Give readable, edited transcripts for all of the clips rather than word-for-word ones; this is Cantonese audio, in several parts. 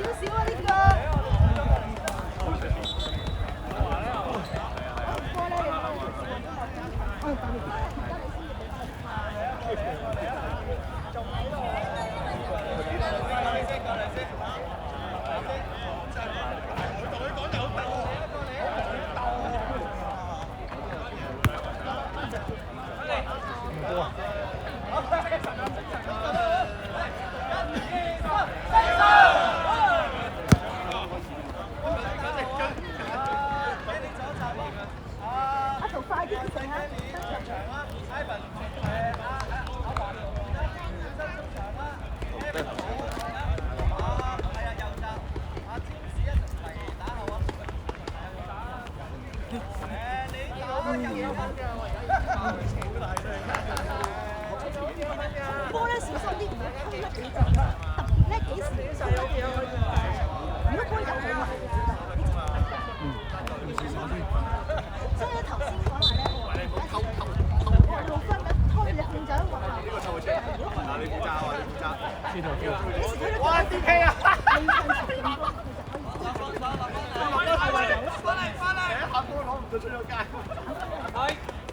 少啊呢個。波咧小心啲，唔好推得幾盡，特別咧幾時推得幾盡。如果推入去埋，所以咧頭先講話咧，我6分嘅推你控制得穩。呢個就車，嗱你負責啊，你負責。先頭叫。幾時推得？哇！D K 啊！翻嚟！下波攞唔到出咗街。係。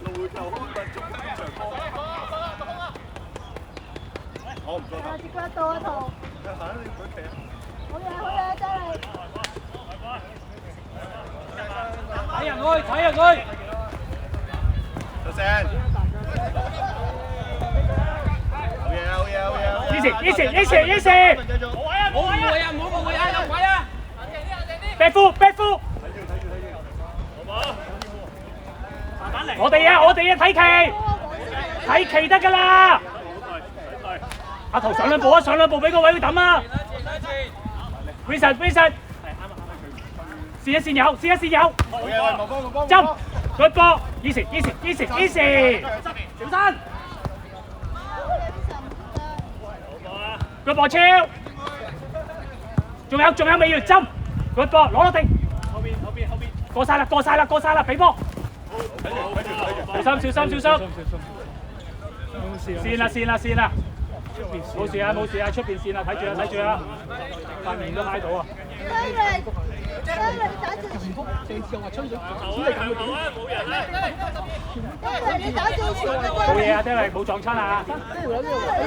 路球開運中呢場波。我唔做。接腳到一套。行你唔好企啊！好嘢，真係。睇人去，睇人去。出聲。好嘢！Easy！冇位啊！有位啊！背夫！我哋啊，睇旗得㗎啦！阿圖上兩步俾個位佢抌啊 ！Vincent， 試一試有，針，個波 ，easy，小心！個波超，仲有未要針，個波攞落定，後邊，過晒啦，俾波，小心，線啦，冇事啊，出邊線啊，睇住啊，塊面都拉到啊！你打最前嘅冇嘢啊，爹嚟冇撞親啊！你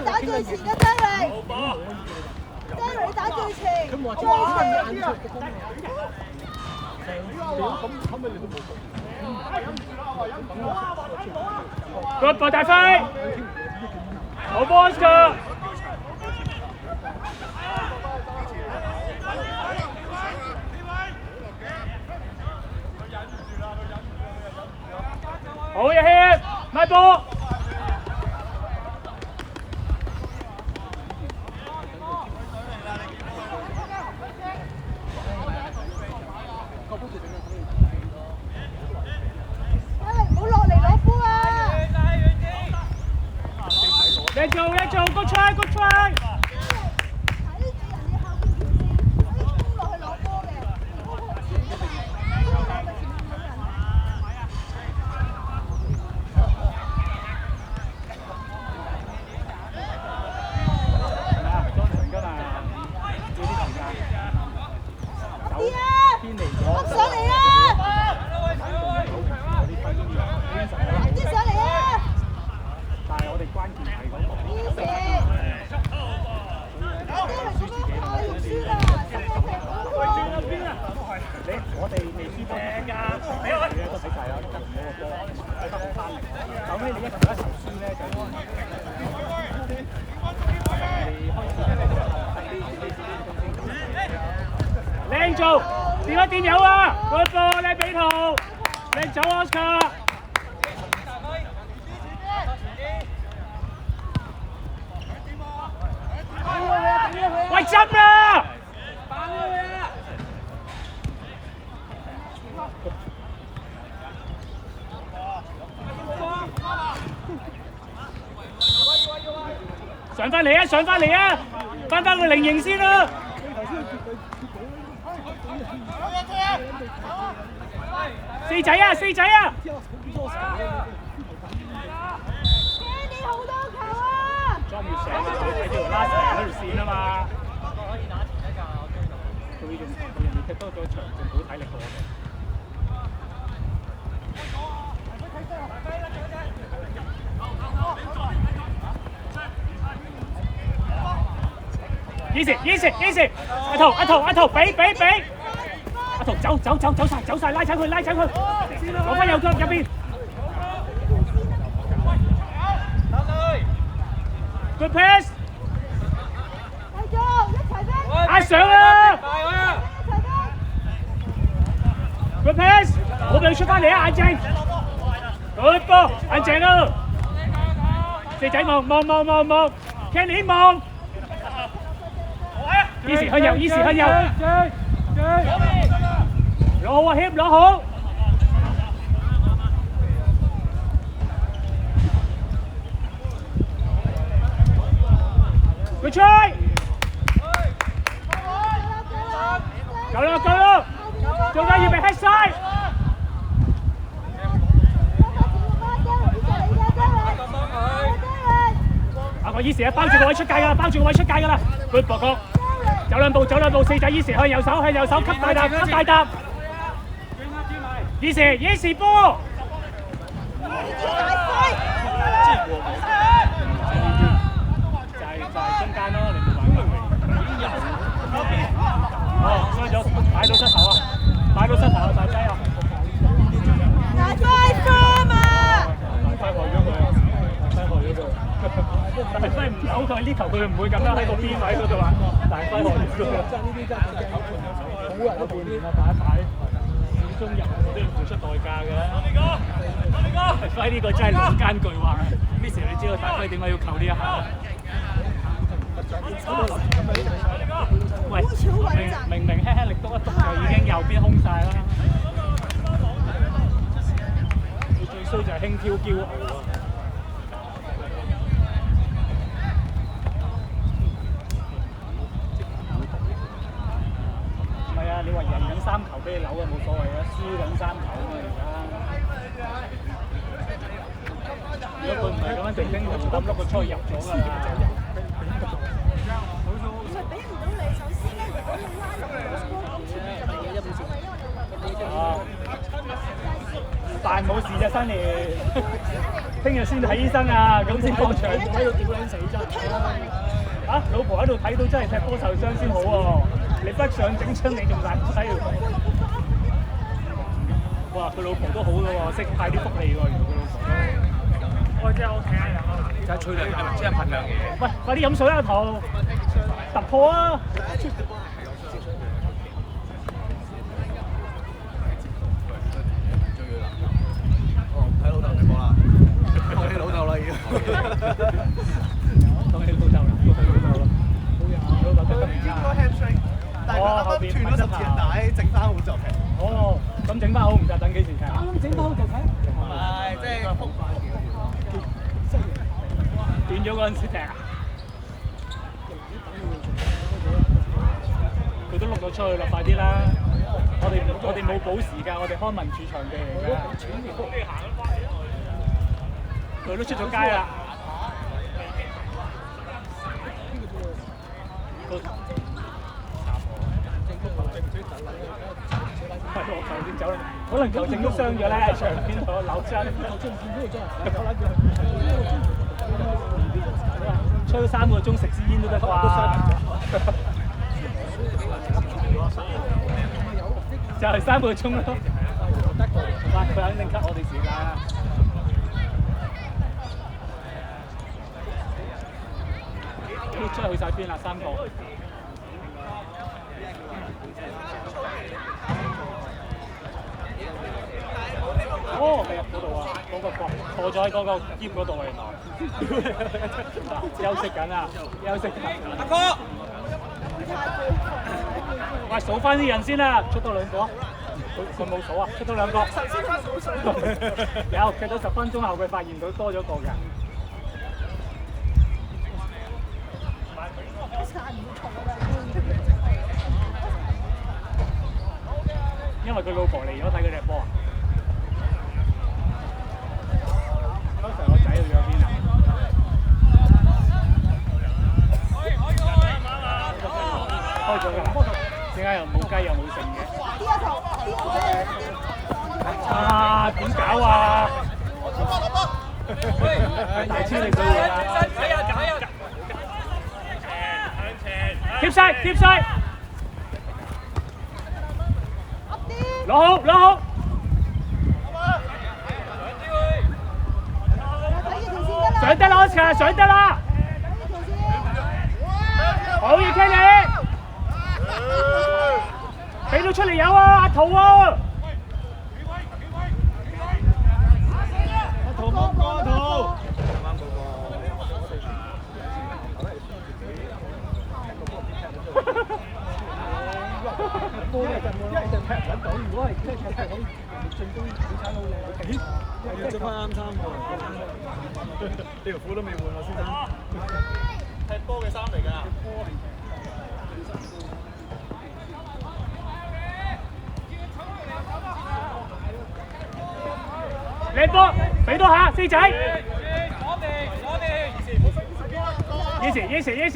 打最前嘅爹嚟，你打最前。佢冇話眼出嘅功。咁後尾你都冇講。Good boy，大輝，好 boss 㗎。好嘢 ，hit， 拉波。唔好落嚟攞波啊！靚做 ，good try。靚做，點有啊？嗰個靚比圖，靚走 Oscar。喂，執啊！上翻嚟啊！翻個菱形先啦！四仔啊！Candy 好多球啊！裝要成日睇條拉成喺條線啊嘛！踢多咗場仲好體力過我哋。easy，阿圖，俾，阿圖走晒，拉踩佢，攞翻右腳入邊。Good pass。嗌上啊 ！Good pass， 好俾佢出翻嚟啊！眼睛 ，Good ball， 眼睛啊！四仔望 ，Kenny 望。Easy 向右，攞好啊 ，hip 攞好。Good try。夠啦，做緊要被 head side。阿個 Easy 包住個位出界㗎啦，Good ball哥。走兩步，四仔 Easy 向右手，吸大啖。Easy 波。就係中間咯，你冇玩佢。哦，衰咗，擺到膝頭啊，大雞啊！大雞傷啊！大雞害咗佢。大輝唔扭佢呢球，佢唔會咁樣喺個邊位嗰度啊！大輝害咗佢。真呢啲真係好人有半年啊，擺一擺，始終人都要付出代價嘅。大輝呢個真係兩間巨話 ，Miss 你知道大輝點解要扣呢一下？喂，明輕力篤一篤就已經右邊空晒啦。佢最衰就係輕佻驕傲啊！唔係啊，你話贏緊3球俾你扭啊冇所謂啊，輸緊3球啊而家。如果佢唔係咁樣定定就咁碌個出去入咗㗎啦。扮冇事啫，新年。聽日先睇醫生啊，咁先放場。喺度屌撚死真係。啊，老婆喺度睇到真係踢波受傷先好喎，你不想整親你仲爛西。哇，佢老婆都好嘅喎，識派啲福利喎，原來佢老婆。我真係 OK 啊，就係吹兩下，即係噴兩嘢。喂，快啲飲水啊，圖突破啊！斷咗10字帶，整翻好就踢。哦，咁整翻好唔得，等幾時踢？整翻好就睇。唔係，即係斷咗嗰陣時踢啊！佢都錄咗出去啦，快啲啦！我哋冇補時㗎，我哋康文署場地嚟㗎。佢都出咗街啦。係我頭先走啦，可能球證都傷咗咧，場邊度扭親。吹咗3個鐘，食支煙都得啩？就係3個鐘咯。哇！佢肯定 cut 我哋時間。啲出去晒邊啦？3個。哦，係啊，嗰度啊，嗰個角錯咗喺嗰個篋嗰度啊，原來。休息緊啊，阿哥。喂，數翻啲人先啦，出多2個。佢冇數啊，出多2個。有，踢咗10分鐘後，佢發現到多咗個嘅。因為佢老婆嚟咗睇佢踢波啊。剛才我仔去咗邊啊？開咗㗎啦。點解又冇雞又冇剩嘅？呢一頭，呢一頭。啊！點搞啊？大超你到啦！keep 晒，keep 晒。攞好，攞好。上得啦，Oscar，上得啦。好嘢，Kenny。俾到出嚟有啊，阿圖啊！阿圖幫個阿圖。波咧就冇啦，一陣踢唔揾到。如果係踢好，進攻好慘好靚。要着翻啱衫喎，呢條褲都未換喎，先生。踢波嘅衫嚟㗎。靚波，俾多下四仔。Yes，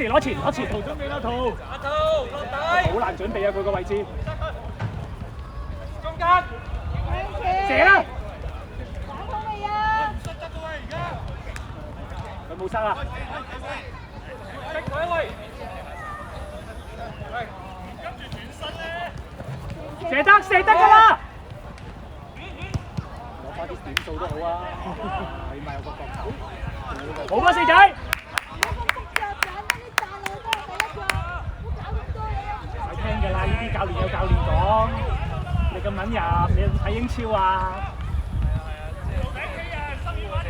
攞前，圖準備啦，圖。阿圖落底。好難準備啊，佢個位置。中間。射啦！打好未啊？佢冇生啊！逼佢喂！跟住轉身咧。射得㗎啦！攞翻啲點數都好啊，起碼有個角球。好啊，四仔！唔使聽㗎啦，呢啲教練有教練講。你咁撚入，你睇英超啊？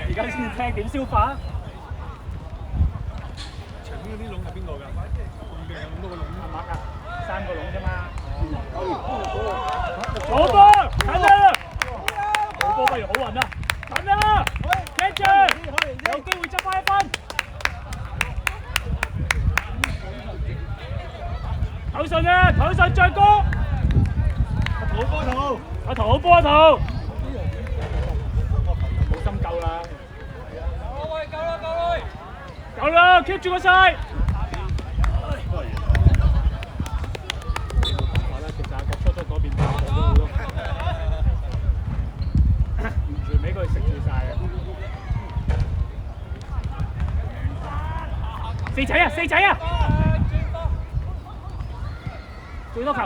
而家先聽點消化？長邊嗰啲籠係邊個㗎？入邊有咁多個籠啊？麥啊，3個籠啫嘛。好波，近啦！好波不如好運啊！近啦！跟住有機會執翻一分。頭順啊，頭順再高。好波圖，阿圖好波圖。冇心夠啦。夠啦 ，keep 住個勢。其實阿國初嗰邊打好多好多，完全俾佢食住晒啊！四仔啊！最多球。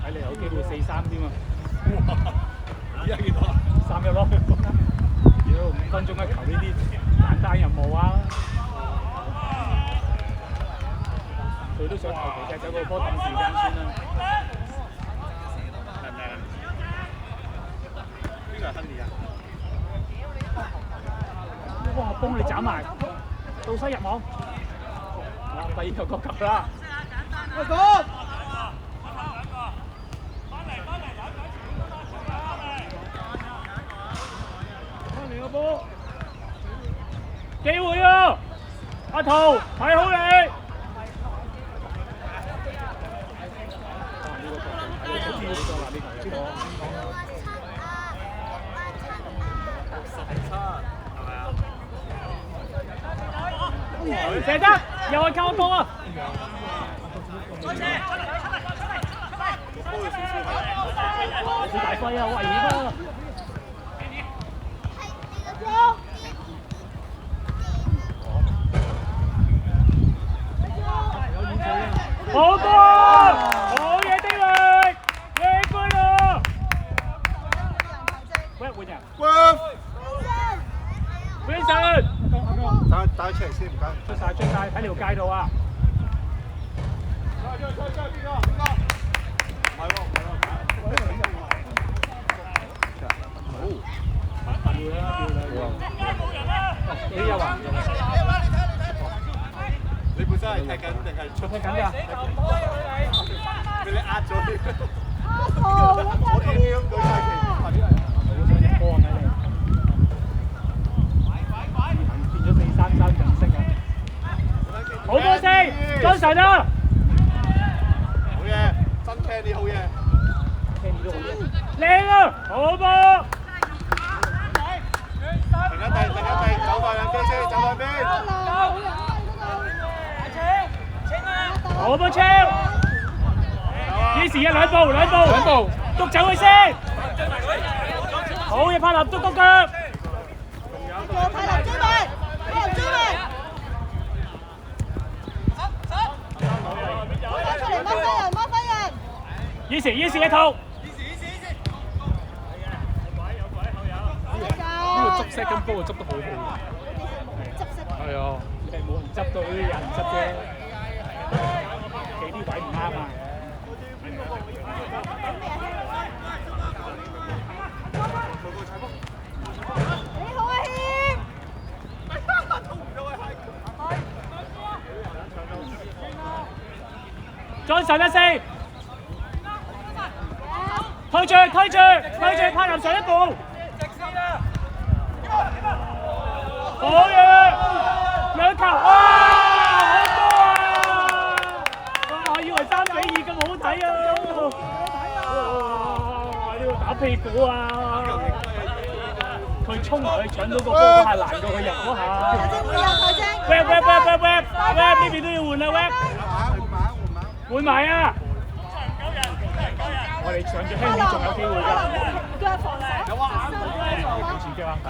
睇嚟有機會4-3添啊！而家幾多？3-1咯。妖，5分鐘一球呢啲簡單任務啊！佢都想求其踢走個波等時間先啦。係唔係啊？邊個係亨利啊？哇！幫你斬埋，到西入網。第二球角球啦！喂，講。機會啊！阿圖睇好你。射得，又係靠波啊！好大揮啊！好危險啊！好波！好嘢，丁力，贏波啦！喂，換人。Vincent， 打出嚟先，唔該。出晒，喺條街度啊！邊個？唔係喎。好，要啦。你有啊？你本身係踢緊定係出？踢緊㗎。俾你壓咗添。我點樣舉晒旗？好想隻波啊！變咗4-3-3陣式啊！好波先，張神啊！好嘢，真 Kenny 好嘢 ，Kenny 都好嘢，靚啊！好波！停一好波超，幾時啊？兩步，督走佢先。好嘢，柏林督腳。泰林追埋，出嚟掹翻人。以時一套。呢個執 set 咁高，執得好好。係啊，係冇人執到啲人執啫，企啲位唔啱啊！你好啊謙，再上一四，推住，柏林上一步。好嘢，兩球，哇，好多啊！我以為3-2咁好睇啊！哇，呢個打屁股啊！佢衝埋去搶到個波，係難過佢入嗰下。Web 呢邊都要換啦 ，Web 換埋啊！我哋上住輕點仲有機會㗎。刺激啊！頂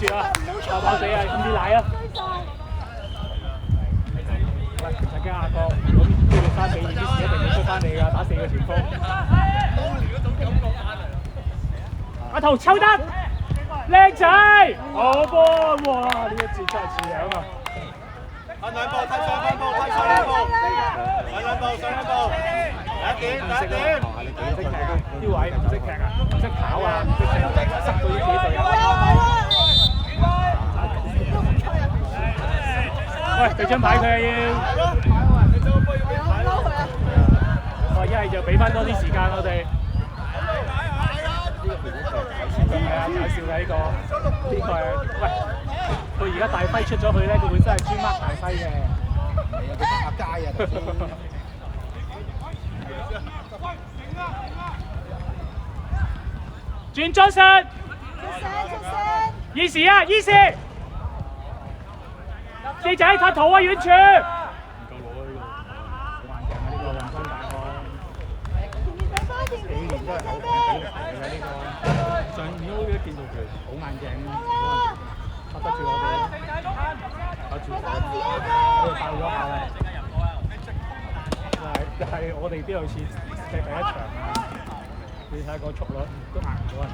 住啊！爆死啊！咁啲奶啊！喂，大家阿哥，嗰邊追到3-2，啲事一定要出翻嚟㗎，打4個前鋒。阿頭抽得，靚仔，好波！哇！呢一節真係似樣啊！上兩步，上兩步，上兩步，第一點。啲位唔識踢啊，唔識跑啊，唔識踢，塞到啲自己隊友。喂，俾張牌佢要。哦，一係就俾翻多啲時間我哋。係啊，搞笑嘅呢個係喂，佢而家大輝出咗去咧，佢本身係專 mark 大輝嘅。係啊，佢打街啊！轉咗身，意時啊，意時，四仔拍圖啊，遠處。唔夠攞呢個，好硬淨啊！呢個黃山大漢，幾年都係好幾年嚟嘅呢個。上年都見到佢好硬淨，拍得住我哋，拍住我哋爆咗下啦。係我哋都有次踢第一場啊！你睇個速率都行唔到人。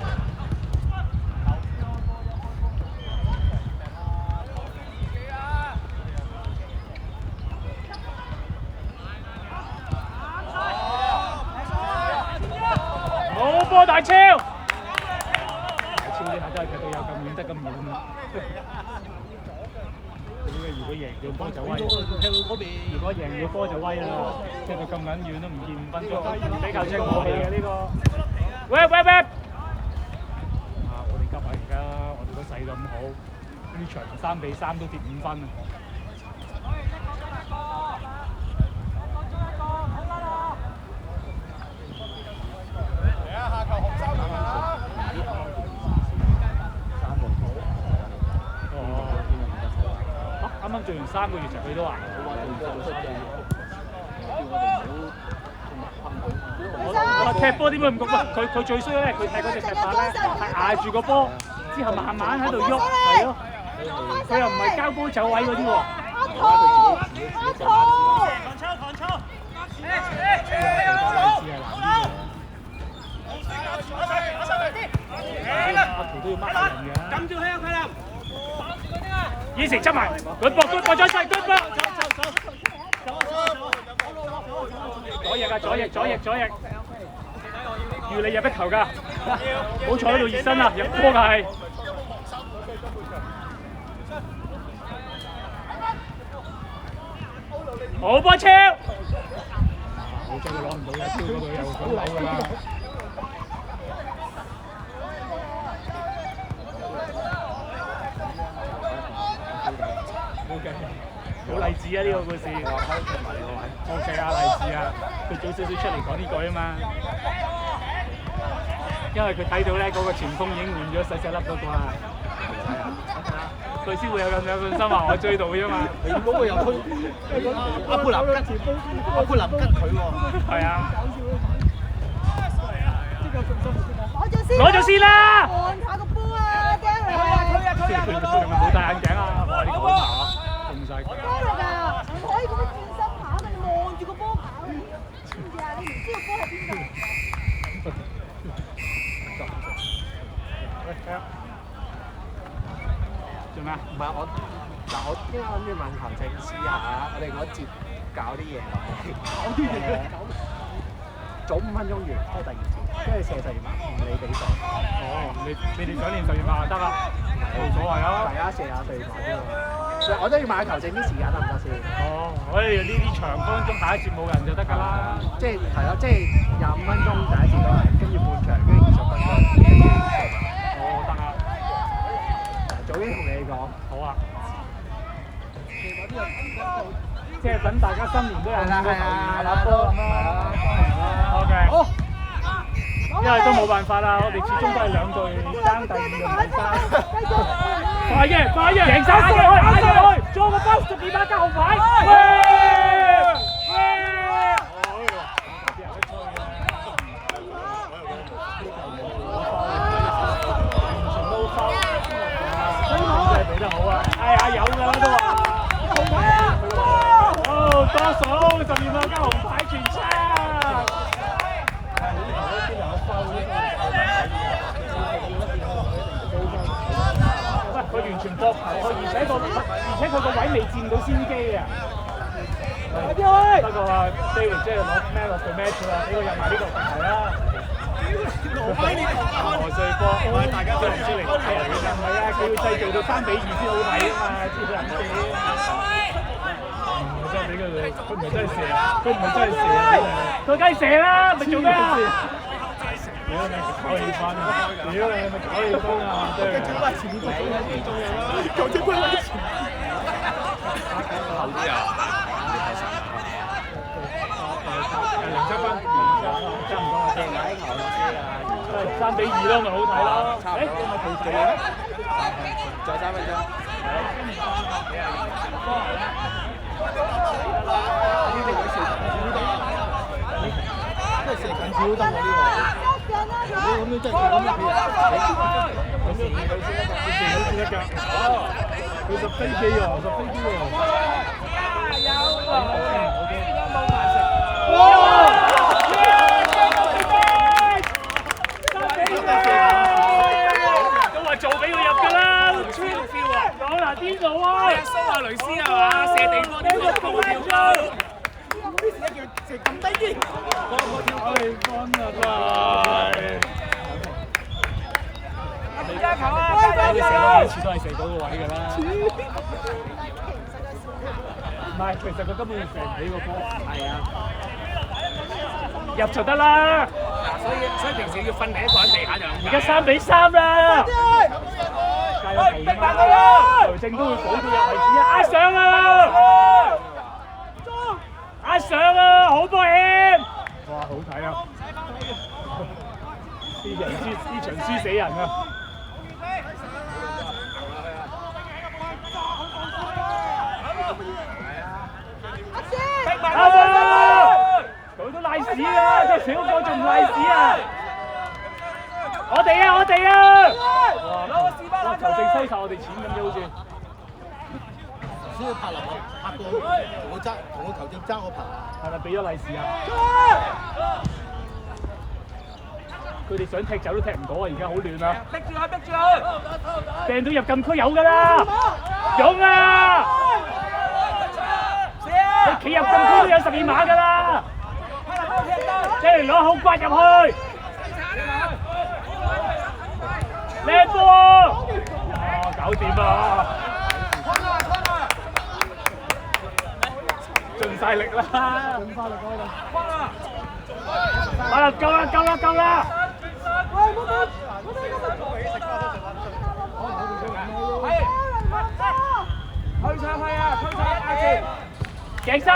好波大超！大超呢下真係踢到有咁遠得咁遠啊！如果贏咗波就威，如果贏咗波就威啦！踢到咁撚遠都唔見5分鐘，比較清我哋嘅呢個。喂！啊！我哋急啊！而家我哋個勢咁好，呢場3-3都跌5分啊！嚟啊！下球紅衫啊！啱啱做完3個月就佢都話。我踢波點會唔覺得？佢最衰咧，佢踢嗰隻踢法咧係捱住個波，之後慢慢喺度喐，係咯。佢又唔係交波走位嗰啲喎。阿圖！阿圖都要掹人嘅。撳住佢啊，佢啦！以成執埋，佢搏咗勢，佢搏。左翼，預你入一球㗎，好彩喺度熱身啊，入波㗎係。好波超！好彩佢攞唔到嘅，超嗰度又滾樓㗎啦。好勵志啊！呢個故事。OK 啊，勵志啊！佢早少少出嚟講呢句啊嘛，因為佢睇到咧嗰個前鋒已經換咗細細粒嗰個啊。佢先會有咁有信心話我追到啫嘛。你嗰個又推阿佩林吉佢喎。係啊。攞咗先啦！攞咗先啦！換下個波啊，驚嚟係咪冇戴眼鏡啊？哇！呢個好爬啊，咁晒。驚嚟㗎！唔可以咁樣轉身跑㗎，你望住個波跑，知唔知啊？你唔知個波喺邊度。做咩？唔係我嗱，我應該諗住問球證試下，我哋嗰節搞啲嘢落去。早5分鐘完，開第二節，跟住射12碼，唔理比數。哦，你哋想練12碼就得啦，冇所謂啊。大家射下12碼啫嘛。我都要問球證啲時間得唔得先？哦，我哋呢啲長分鐘打一節冇人就得㗎啦。即係係咯，即係25分鐘第一節嗰陣，跟住半場，跟住20分鐘。哦，得啊。早啲同你講。好啊。即係等大家新年都有5個球員打波咁啦。OK。好。因為都冇辦法啦，我哋始終都係兩隊爭第2同第3。快嘅，快嘅，贏手打上去，做個 box 12碼加紅牌。真係俾得好啊！哎呀，有㗎啦都話。哦，多數12碼加紅牌全場。喂，佢完全搏頭去，而且佢個位未佔到先機啊！不過啊 ，David 即係攞 man of the match 啦，呢個入埋呢個係啦。何穗波，大家都唔知嚟睇人嘅，唔係啊，佢要製造到3比2先好睇啊嘛，知唔知真係俾佢唔係真係射，佢唔係真係射啊！佢梗係射啦，咪做咩啊？屌你咪搞氣氛啊！屌你咪搞氣氛啊！真係。球證歸你前。後啲啊！07分，差唔多啊，3比2咯，咪好睇咯。誒，咪賠死啊！再3分鐘。真係射近少得喎呢個。咁樣真係咁樣佢射得㗎，佢10飛機喎，10飛機喎。都話做俾佢入㗎啦，穿 feel 啊！講嗱邊度啊？蘇亞雷斯係嘛？射地波啲高跳高。射咁低啲，我跳氣氛啊真係。加球啊！你射多幾次都係射到個位㗎啦。唔係，其實佢根本射唔起個波。係啊，入就得啦。所以平時要訓練一個人地下就。而家3比3啦。加油球員啊！財政都會保到入位置啊！壓上啊！壓上啊！好波險！哇，好睇啊！呢場輸死人啊！佢都賴屎啊！即係小個仲唔賴屎啊！我哋啊！哇！球證收晒我哋錢咁嘅好似。先拍落我，拍過同我球證爭我拍。係咪俾咗利是啊？佢哋想踢走都踢唔到啊！而家好亂啊！逼住佢！掟到入禁區有㗎啦！勇啊！你企入禁區都有12碼㗎啦！即係攞口刮入去，靚波！啊，搞掂啊！盡晒力啦！盡翻力嗰度。啊！夠啦！推上去啊！推上一大截，贏晒！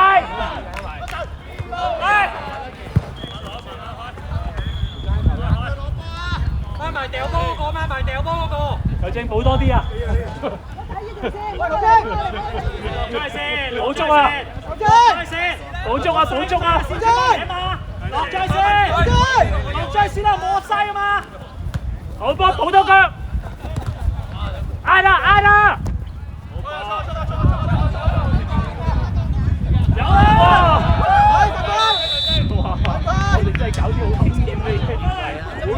掹埋掉波嗰個，掹埋掉波嗰個。球證補多啲啊！先，補足啊！補足啊！補足啊！落追先，落追先啦，冇西啊嘛！好波補到腳，挨啦挨啦！有啊！哇！我哋真係搞啲好驚險嘅嘢，要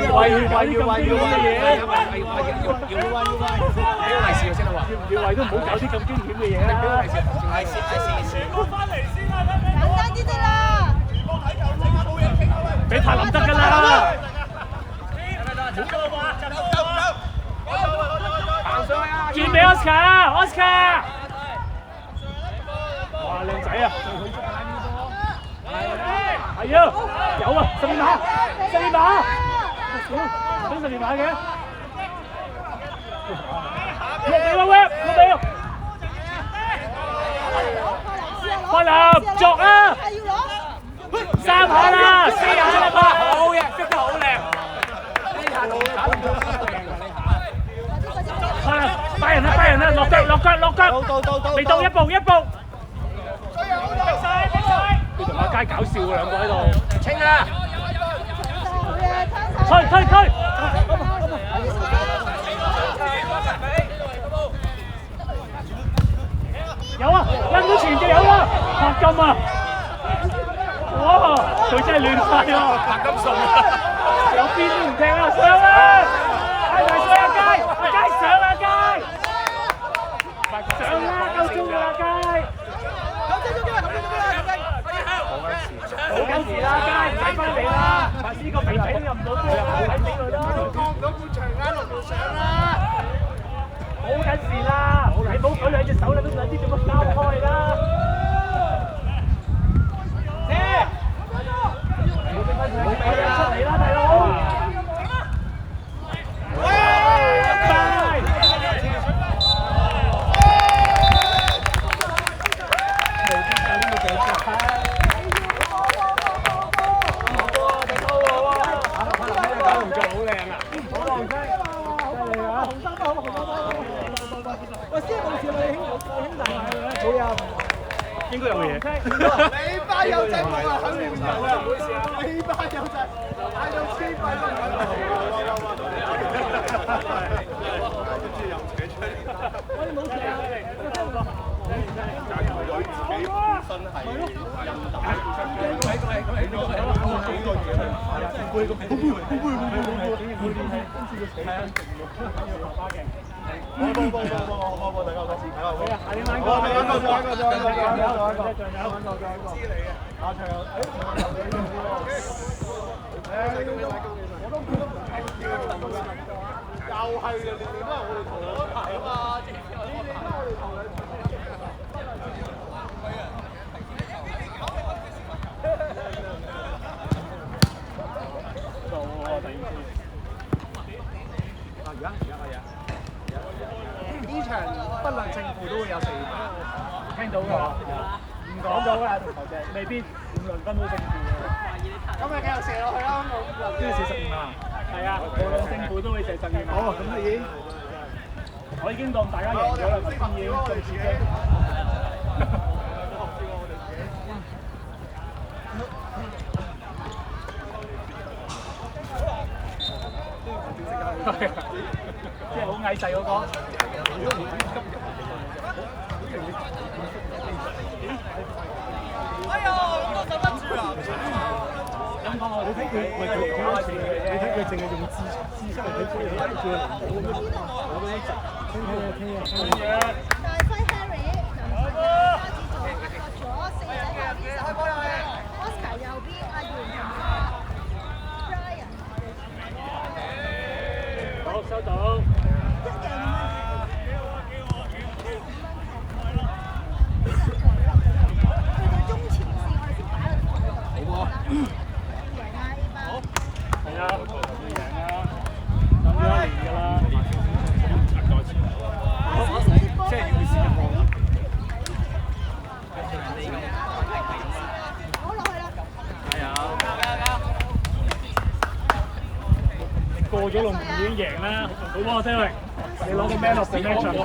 利是先啦喎！要為都唔好搞啲咁驚險嘅嘢啦！翻嚟先啦，簡單啲啫啦！俾柏林得㗎啦！轉俾 Oscar！ 哇，靚仔啊！係啊，有啊，12碼，12碼，俾12碼嘅，6秒，柏林作啊！3下啦，4下啦，好嘅，擊得好靚。拜仁啦，落腳，嚟到一步。佢同阿佳搞笑喎，兩個喺度。清啊！推！有啊，拎到前就有啦，白金啊！哇！佢真係亂晒喎，白金送啊！有邊都唔踢啊，上啊！上阿佳上啊佳！上啦，夠鐘㗎啦佳！好緊時啦，佳唔使翻嚟啦，呢個肥仔都入唔到波，睇死佢啦！過唔到半場啊，落到上啦！好緊事啦，你唔好舉兩隻手啦，都兩支做乜交開啦！出嚟啦，大佬！應該有嘢。你班友仔冇話肯定唔夠啊！你班友仔嗌到黐肺都唔夠。我哋冇事啊！佢自己本身係任打，呢場不論勝負都會有4碼，聽到㗎，唔講到啦，同球姐未必5輪分都勝負嘅。咁咪繼續射落去啦，冇都要射12碼。係啊，無論勝負都會射12碼。哦，咁你已經，我已經當大家贏咗啦，頭先已經咁刺激。即係好矮細嗰個。哎呀，我守得住啊！你睇佢，喂佢幾多次？你睇佢淨係用姿勢去推佢，我都直。大西 Harry 就開始做左4仔右邊，Oscar 右邊，阿源同阿 Brian。好，收到。過咗龍門已經贏啦，好波，Derek，你攞個 Man of the Match。